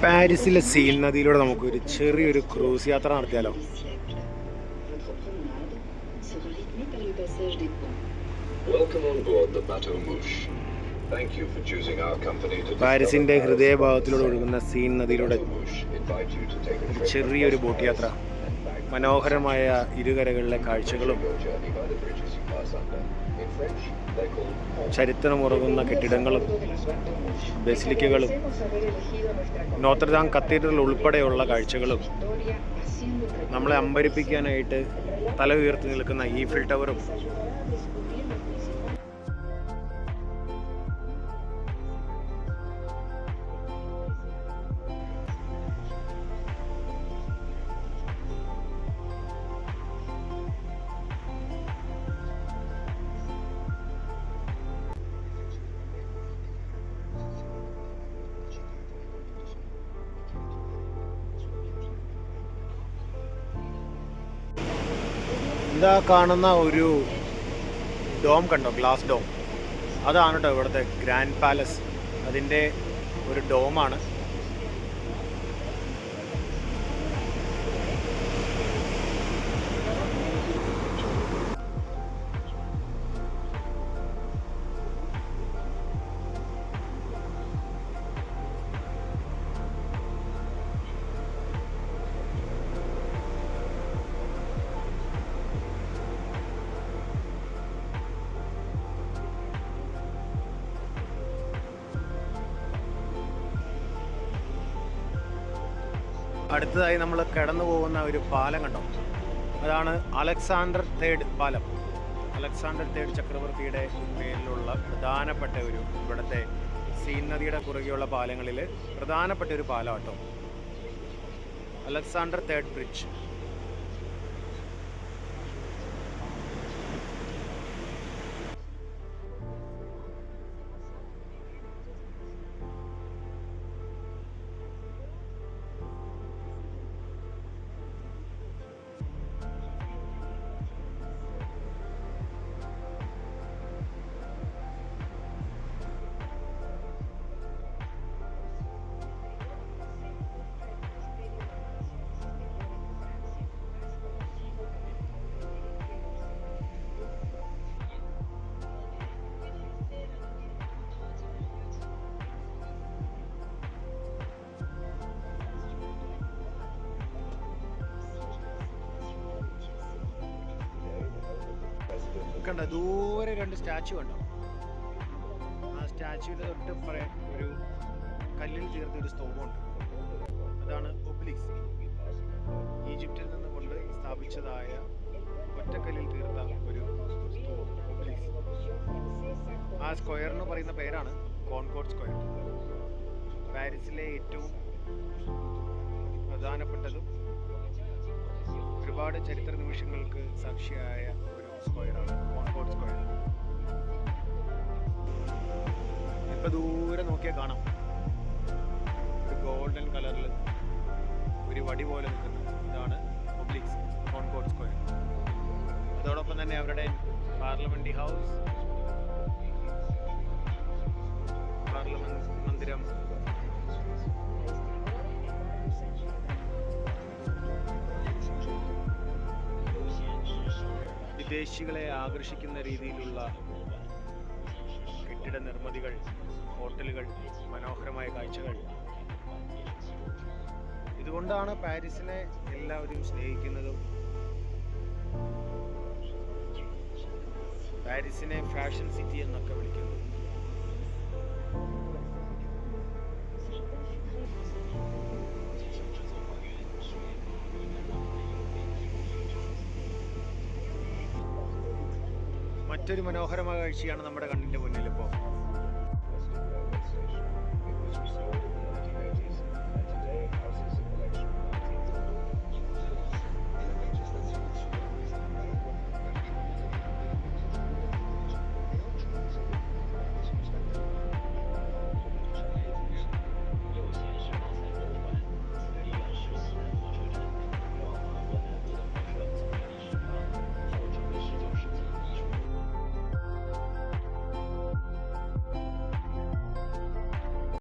പാരീസിലെ സീൻ നദിയിലൂടെ നമുക്കൊരു ചെറിയൊരു ക്രൂസ് യാത്ര നടത്തിയാലോ? പാരീസിന്റെ ഹൃദയഭാഗത്തിലൂടെ ഒഴുകുന്ന സീൻ നദിയിലൂടെ ചെറിയൊരു ബോട്ട് യാത്ര. മനോഹരമായ ഇരുകരകളിലെ കാഴ്ചകളും ചരിത്രമുറങ്ങുന്ന കെട്ടിടങ്ങളും ബസിലിക്കകളും നോത്രദാം കത്തീഡ്രൽ ഉൾപ്പെടെയുള്ള കാഴ്ചകളും നമ്മളെ അമ്പരിപ്പിക്കാനായിട്ട് തല ഉയർത്തി നിൽക്കുന്ന ഈഫിൽ ടവറും ഇതാ കാണുന്ന ഒരു ഡോം കണ്ടോ? Glass dome. അതാണ് കേട്ടോ ഇവിടുത്തെ ഗ്രാൻഡ് പാലസ്. അതിൻ്റെ ഒരു ഡോമാണ്. അടുത്തതായി നമ്മൾ കടന്നു പോകുന്ന ഒരു പാലം കണ്ടോ? അതാണ് അലക്സാണ്ടർ തേർഡ് പാലം. അലക്സാണ്ടർ തേർഡ് ചക്രവർത്തിയുടെ പേരിലുള്ള പ്രധാനപ്പെട്ട ഒരു ഇവിടുത്തെ സീൻ നദിയുടെ കുറുകെയുള്ള പാലങ്ങളിൽ പ്രധാനപ്പെട്ട ഒരു പാലം കേട്ടോ, അലക്സാണ്ടർ തേർഡ് ബ്രിഡ്ജ്. കണ്ടോ ദൂരെ രണ്ട് സ്റ്റാച്ചു കണ്ടോ? ആ സ്റ്റാച്ചുവിൻ്റെ തൊട്ട് പറയാൻ ഒരു കല്ലിൽ തീർത്ത ഒരു സ്തൂപമുണ്ട്. അതാണ് ഒബ്ലിക്സ്. ഈജിപ്തിൽ നിന്ന് കൊണ്ട് സ്ഥാപിച്ചതായ ഒറ്റക്കല്ലിൽ തീർത്ത ഒരു സ്തൂപം ഒബ്ലിക്സ്. ആ സ്ക്വയറിന് പറയുന്ന പേരാണ് കോൺകോർഡ് സ്ക്വയർ. പാരീസിലെ ഏറ്റവും പ്രധാനപ്പെട്ടതും ഒരുപാട് ചരിത്ര നിമിഷങ്ങൾക്ക് സാക്ഷിയായ ഒരു സ്ക്വയറാണ് കോൺകോർഡ് സ്ക്വയർ. ഇപ്പൊ ദൂരെ നോക്കിയാൽ കാണാം ഒരു ഗോൾഡൻ കളറിൽ ഒരു വടി പോലെ നിൽക്കുന്നത്. ഇതാണ് ഒബ്ലിക്സ്, കോൺകോർഡ് സ്ക്വയർ. അതോടൊപ്പം തന്നെ അവരുടെ പാർലമെന്റ് ഹൗസ്, പാർലമെന്റ് മന്ദിരം, വിദേശികളെ ആകർഷിക്കുന്ന രീതിയിലുള്ള കെട്ടിട നിർമ്മിതികൾ, ഹോട്ടലുകൾ, മനോഹരമായ കാഴ്ചകൾ. ഇതുകൊണ്ടാണ് പാരീസിനെ എല്ലാവരും സ്നേഹിക്കുന്നതും പാരീസിനെ ഫാഷൻ സിറ്റി എന്നൊക്കെ വിളിക്കുന്നത്. മറ്റൊരു മനോഹരമായ കാഴ്ചയാണ് നമ്മുടെ കണ്ണിൻ്റെ മുന്നിൽ ഇപ്പോൾ.